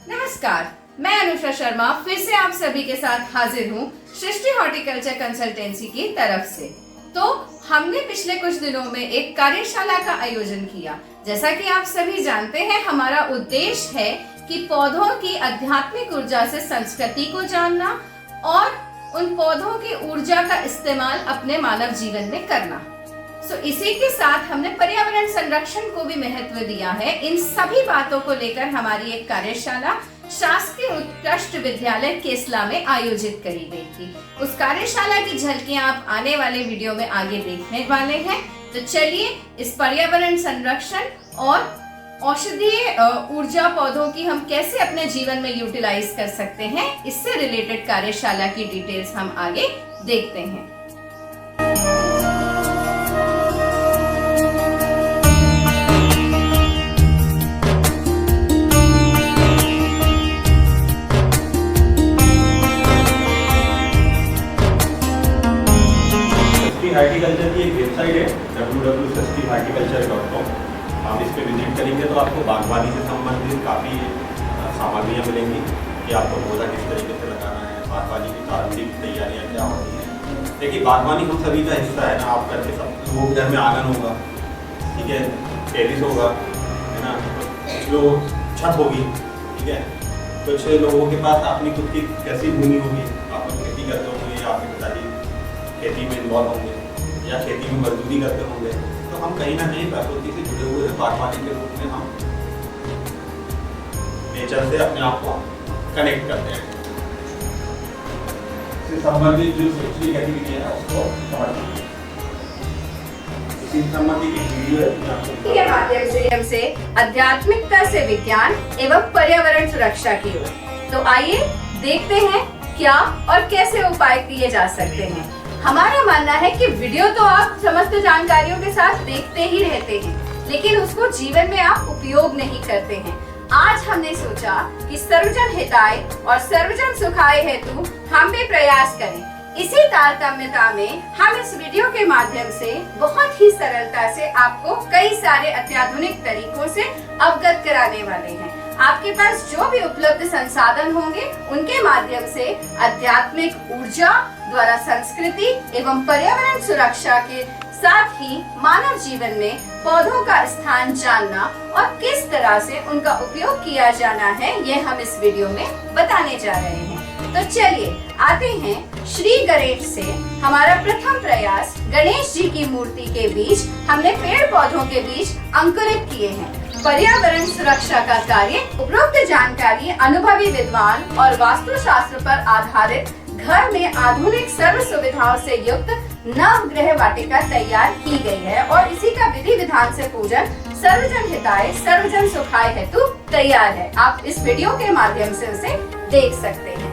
नमस्कार, मैं अनुषा शर्मा फिर से आप सभी के साथ हाजिर हूँ सृष्टि हॉर्टिकल्चर कंसल्टेंसी की तरफ से। तो हमने पिछले कुछ दिनों में एक कार्यशाला का आयोजन किया। जैसा कि आप सभी जानते हैं, हमारा उद्देश्य है कि पौधों की आध्यात्मिक ऊर्जा से संस्कृति को जानना और उन पौधों की ऊर्जा का इस्तेमाल अपने मानव जीवन में करना। इसी के साथ हमने पर्यावरण संरक्षण को भी महत्व दिया है। इन सभी बातों को लेकर हमारी एक कार्यशाला शासकीय उत्कृष्ट विद्यालय केसला में आयोजित करी गई थी। उस कार्यशाला की झलकियां आप आने वाले वीडियो में आगे देखने वाले हैं। तो चलिए इस पर्यावरण संरक्षण और औषधीय ऊर्जा पौधों की हम कैसे अपने जीवन में यूटिलाइज कर सकते हैं, इससे रिलेटेड कार्यशाला की डिटेल्स हम आगे देखते हैं। हॉर्टिकल्चर की एक वेबसाइट है www.srishthihorticulture.com। आप इस पर विजिट करेंगे तो आपको बागवानी से संबंधित काफ़ी सामग्रियाँ मिलेंगी कि आपको पौधा किस तरीके से लगाना है, बागवानी की प्रारंभिक तैयारियाँ क्या होती हैं। देखिए, बागवानी हम सभी का हिस्सा है ना। आप घर के सब लोग, घर में आंगन होगा, ठीक है, टेरिस होगा, है ना, जो छत होगी, ठीक है, कुछ लोगों के पास अपनी खुद की कैसी भूमि होगी, आप खेती करते होंगे या आपके पिताजी खेती में इन्वॉल्व होंगे या खेती में मजदूरी करते होंगे, तो हम कहीं ना कहीं प्रकृति से जुड़े हुए हैं। बागवानी के रूप में हम नेचर से अपने आप को कनेक्ट करते हैं। इससे संबंधित जो सोशल गतिविधि है उसको समझते हैं। इसी संबंधी की वीडियो है के माध्यम से आध्यात्मिकता से विज्ञान एवं पर्यावरण सुरक्षा की ओर। तो आइए देखते हैं क्या और कैसे उपाय किए जा सकते हैं। हमारा मानना है कि वीडियो तो आप समस्त जानकारियों के साथ देखते ही रहते हैं, लेकिन उसको जीवन में आप उपयोग नहीं करते हैं। आज हमने सोचा कि सर्वजन हिताय और सर्वजन सुखाय हेतु हम भी प्रयास करें। इसी तारतम्यता में हम इस वीडियो के माध्यम से बहुत ही सरलता से आपको कई सारे अत्याधुनिक तरीकों से अवगत कराने वाले हैं। आपके पास जो भी उपलब्ध संसाधन होंगे उनके माध्यम से आध्यात्मिक ऊर्जा द्वारा संस्कृति एवं पर्यावरण सुरक्षा के साथ ही मानव जीवन में पौधों का स्थान जानना और किस तरह से उनका उपयोग किया जाना है, ये हम इस वीडियो में बताने जा रहे हैं। तो चलिए आते हैं श्री गणेश से। हमारा प्रथम प्रयास गणेश जी की मूर्ति के बीच हमने पेड़ पौधों के बीच अंकुरित किए हैं। पर्यावरण सुरक्षा का कार्य उपरोक्त जानकारी अनुभवी विद्वान और वास्तुशास्त्र पर आधारित घर में आधुनिक सर्व सुविधाओं से युक्त नवग्रह वाटिका तैयार की गई है और इसी का विधि विधान से पूजन सर्वजन हिताय सर्वजन सुखाय हेतु तैयार है। आप इस वीडियो के माध्यम से उसे देख सकते हैं।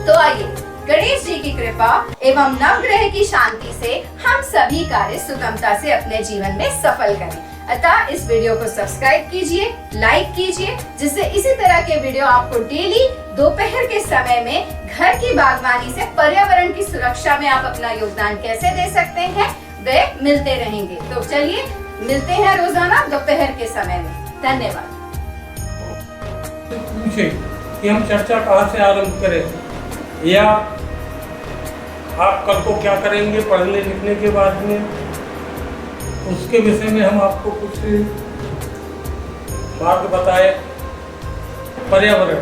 तो आइए गणेश जी की कृपा एवं नवग्रह की शांति से हम सभी कार्य सुगमता से अपने जीवन में सफल करें। अतः इस वीडियो को सब्सक्राइब कीजिए, लाइक कीजिए, जिससे इसी तरह के वीडियो आपको डेली दोपहर के समय में घर की बागवानी से पर्यावरण की सुरक्षा में आप अपना योगदान कैसे दे सकते हैं वे मिलते रहेंगे। तो चलिए मिलते हैं रोजाना दोपहर के समय में। धन्यवाद। पूछे कि हम चर्चा कहाँ से आरंभ करें या आप कल को क्या करेंगे पढ़ने लिखने के बाद में, उसके विषय में हम आपको कुछ बात बताए। पर्यावरण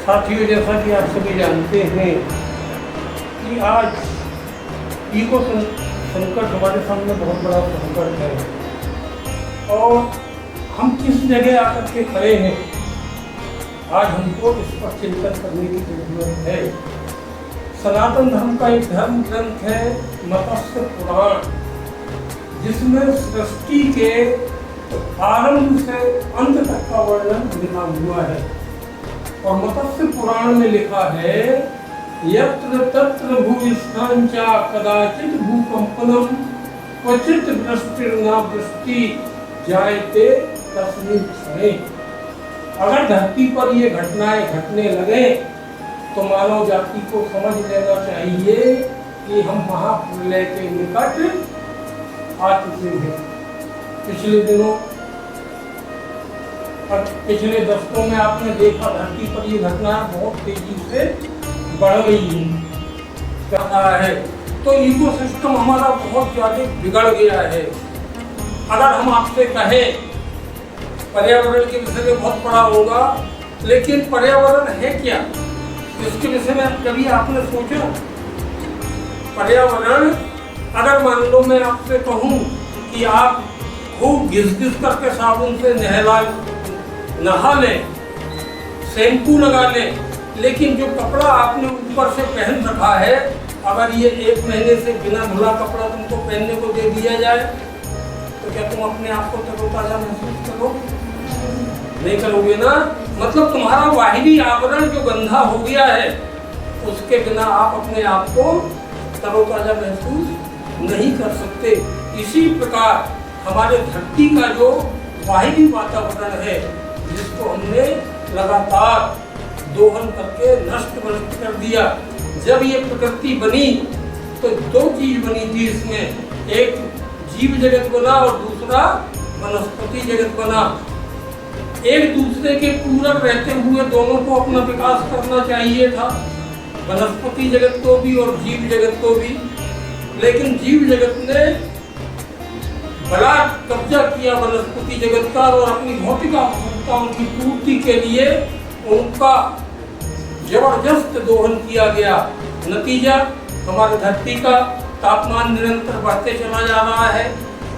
साथियों, जैसा कि आप सभी जानते हैं कि आज इको संकट हमारे सामने बहुत बड़ा संकट है और हम किस जगह आकर के खड़े हैं, आज हमको इस पर चिंतन करने की जरूरत है। सनातन धर्म का एक धर्म ग्रंथ है मत्स्य पुराण, जिसमें सृष्टि के आरंभ से अंत तक का वर्णन लिखा हुआ है। और मत्स्य पुराण में लिखा है, यत्र तत्र भूविस्थांचा कदाचित भूकंपनम क्वचित वृष्टिर्न वृष्टि जायते तस्मिन् क्षणे। अगर धरती पर ये घटनाएं घटने लगे तो मानव जाति को समझ लेना चाहिए कि हम महाप्रलय के निकट आ चुके हैं। पिछले दिनों और पिछले दशकों में आपने देखा धरती पर ये घटना बहुत तेजी से बढ़ गई है। तो इकोसिस्टम हमारा बहुत ज़्यादा बिगड़ गया है। अगर हम आपसे कहें पर्यावरण के विषय में बहुत पढ़ा होगा, लेकिन पर्यावरण है क्या, इसके विषय में कभी आपने सोचा? पर्यावरण, अगर मान लो मैं आपसे कहूँ कि आप खूब घिस-घिस करके साबुन से नहा लें, शैम्पू लगा लें, लेकिन जो कपड़ा आपने ऊपर से पहन रखा है, अगर ये 1 महीने से बिना धुला कपड़ा तुमको पहनने को दे दिया जाए तो क्या तुम अपने आप को तरोताजा महसूस करोगे? नहीं करोगे ना। मतलब तुम्हारा बाहरी आवरण जो गंदा हो गया है, उसके बिना आप अपने आप को तरोताजा महसूस नहीं कर सकते। इसी प्रकार हमारे धरती का जो बाहरी वातावरण है, जिसको हमने लगातार दोहन करके नष्ट कर दिया। जब ये प्रकृति बनी तो 2 चीज बनी थी इसमें, एक जीव जगत बना और दूसरा वनस्पति जगत बना। एक दूसरे के पूरक रहते हुए दोनों को अपना विकास करना चाहिए था, वनस्पति जगत को भी और जीव जगत को भी। लेकिन जीव जगत ने बड़ा कब्जा किया वनस्पति जगत का और अपनी भौतिक आवश्यकताओं की पूर्ति के लिए उनका जबरदस्त दोहन किया गया। नतीजा, हमारे धरती का तापमान निरंतर बढ़ते चला जा रहा है,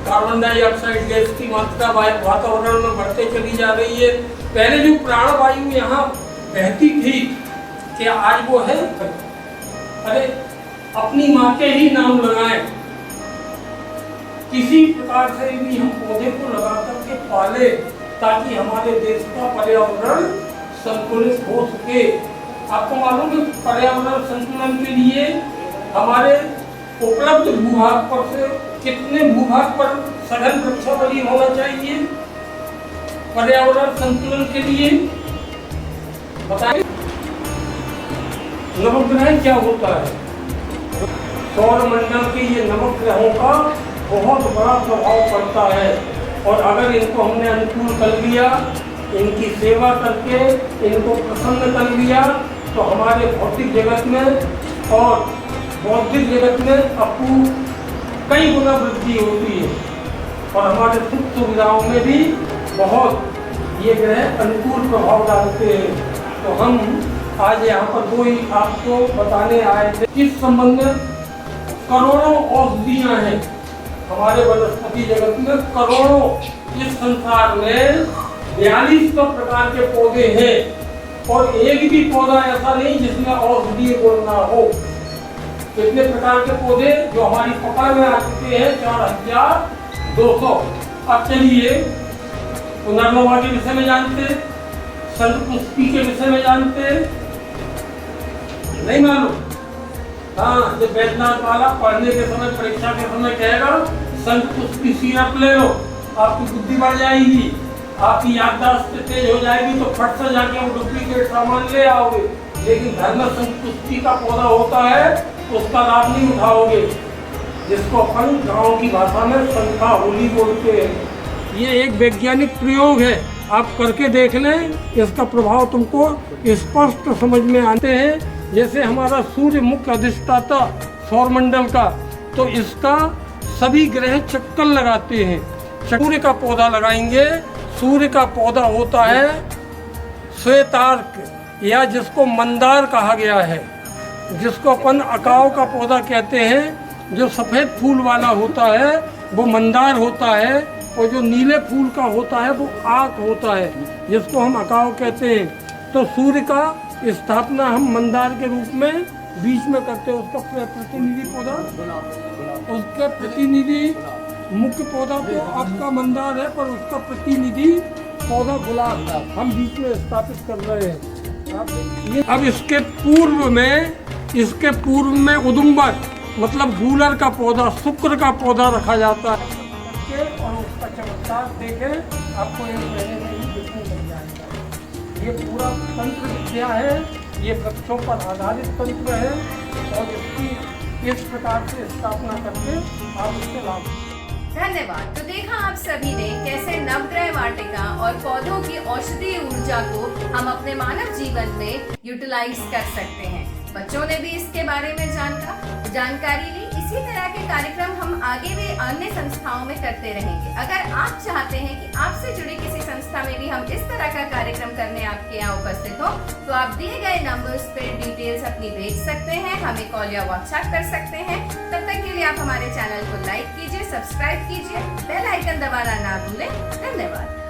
कार्बन डाइऑक्साइड गैस की मात्रा वातावरण में बढ़ते चली जा रही है। पहले जो प्राणवायु यहाँ बहती थी, क्या आज वो है? अरे अपनी माँ के ही नाम लगाएं। किसी प्रकार से भी हम पौधे को लगा करके पाले ताकि हमारे देश का पर्यावरण संतुलित हो सके। आपको मालूम है पर्यावरण संतुलन के लिए हमारे उपलब्ध भूभाग पर से कितने भूभाग पर सघन वृक्षावली होना चाहिए पर्यावरण संतुलन के लिए? बताइए। नवग्रह क्या होता है? सौर मंडल के ये नवग्रहों का बहुत बड़ा प्रभाव पड़ता है, और अगर इनको हमने अनुकूल कर लिया, इनकी सेवा करके इनको प्रसन्न कर लिया, तो हमारे भौतिक जगत में और बौद्धिक जगत में कई गुना वृद्धि होती है, और हमारे सुख सुविधाओं में भी बहुत ये ग्रह अनुकूल प्रभाव डालते हैं। तो हम आज यहाँ पर 2 ही आपको बताने आए थे। इस संबंध में करोड़ों औषधियाँ हैं हमारे वनस्पति जगत में, करोड़ों। इस संसार में 4200 प्रकार के पौधे हैं, और एक भी पौधा ऐसा नहीं जिसमें औषधीय गुण ना हो। कितने प्रकार के पौधे जो हमारी पकड़ में आ चुके हैं? 4200। अब चलिए पुनर्नवा के विषय में जानते, शंखपुष्पी के विषय में जानते, नहीं मालूम? हाँ, जब बैद्यनाथ वाला पढ़ने के समय, परीक्षा के समय कहेगा शंखपुष्पी सिरप ले लो, आपकी बुद्धि बढ़ जाएगी, आपकी याददाश्त तेज हो जाएगी, तो फट से जाके वो डुप्लीकेट सामान ले आओगे। लेकिन घर में शंखपुष्पी का पौधा होता है, उसका लाभ नहीं उठाओगे, जिसको अपन गाँव की भाषा में शंखा होली बोलते हैं। ये एक वैज्ञानिक प्रयोग है, आप करके देख लें, इसका प्रभाव तुमको स्पष्ट समझ में आते हैं। जैसे हमारा सूर्य मुख्य अधिष्ठाता सौरमंडल का, तो इसका सभी ग्रह चक्कर लगाते हैं। सूर्य का पौधा लगाएंगे। सूर्य का पौधा होता है श्वेतार्क, या जिसको मंदार कहा गया है, जिसको अपन अकाव का पौधा कहते हैं। जो सफ़ेद फूल वाला होता है वो मंदार होता है, और जो नीले फूल का होता है वो आक होता है, जिसको हम अकाव कहते हैं। तो सूर्य का स्थापना हम मंदार के रूप में बीच में करते हैं। उसका प्रतिनिधि पौधा, उसके प्रतिनिधि मुख्य पौधा तो आपका मंदार है, पर उसका प्रतिनिधि पौधा गुलाब हम बीच में स्थापित कर रहे हैं। अब इसके पूर्व में उदुम्बर मतलब गूलर का पौधा, शुक्र का पौधा रखा जाता है, और उसका चमत्कार देखें, आपको एक महीने में ही देखने लग जाएगा। ये पूरा तंत्र विद्या है, ये वृक्षों पर आधारित तंत्र है, और इसकी इस प्रकार से स्थापना करके आप इसके लाभ धन्यवाद। तो देखा आप सभी ने कैसे नवग्रह वाटिका और पौधों की औषधीय ऊर्जा को हम अपने मानव जीवन में यूटिलाइज कर सकते हैं। बच्चों ने भी इसके बारे में जानकारी ली। इसी तरह के कार्यक्रम हम आगे भी अन्य संस्थाओं में करते रहेंगे। अगर आप चाहते हैं कि आपसे जुड़ी किसी संस्था में भी हम इस तरह का कार्यक्रम करने आपके यहाँ उपस्थित हो, तो आप दिए गए नंबर्स पे डिटेल्स अपनी भेज सकते हैं, हमें कॉल या व्हाट्सएप कर सकते हैं। तब तक के लिए आप हमारे चैनल को लाइक कीजिए, सब्सक्राइब कीजिए, बेल आइकन दबाना ना भूलें। धन्यवाद।